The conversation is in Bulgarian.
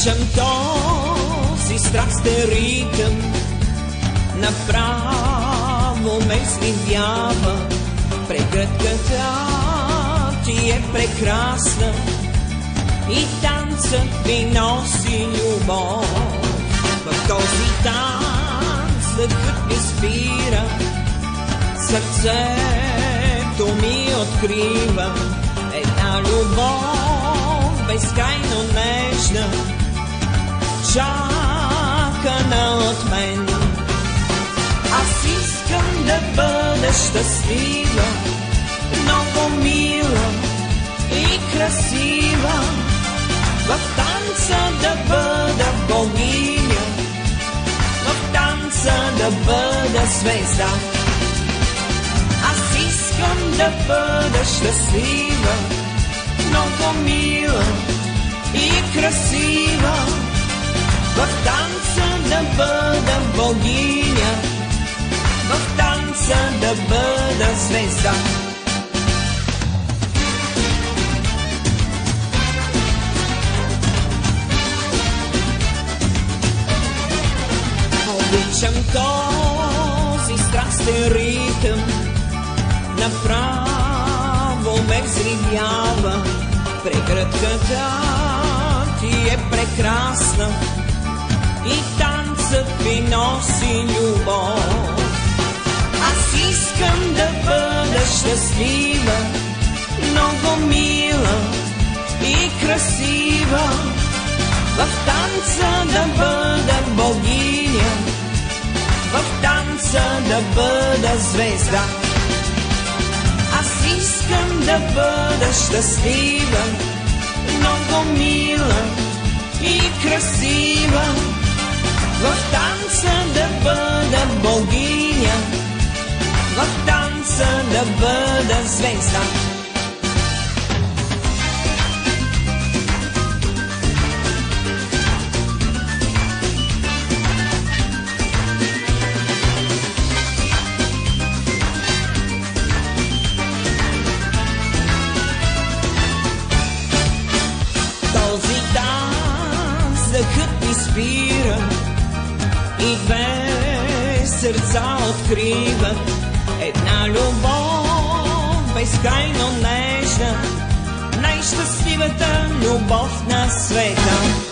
Обичам този страстен ритъм, направо ме сливява. Прегръдката ти е прекрасна и танцът ми носи любов. В този танц дъхът ми спира, сърцето ми открива една любов безкрайно нежна, чакана от мен. Аз искам да бъда щастлива, много мила и красива, в танца да бъда богиня, в танца да бъда звезда. Аз искам да бъда щастлива, много мила и красива, в танца да бъда богиня, в танца да бъда звезда. Обичам този страстен ритъм, направо ме взривява. Прегръдката ти е прекрасна и танцът ми носи любов. Аз искам да бъда щастлива, много мила и красива, в танца да бъда богиня, в танца да бъда звезда. Аз искам да бъда щастлива, много мила и красива, в танца да бъда богиня, в танца да бъда звезда. Този танц дъхът ми спира и две сърца откриват една любов безкрайно нежна, най-щастливата любов на света.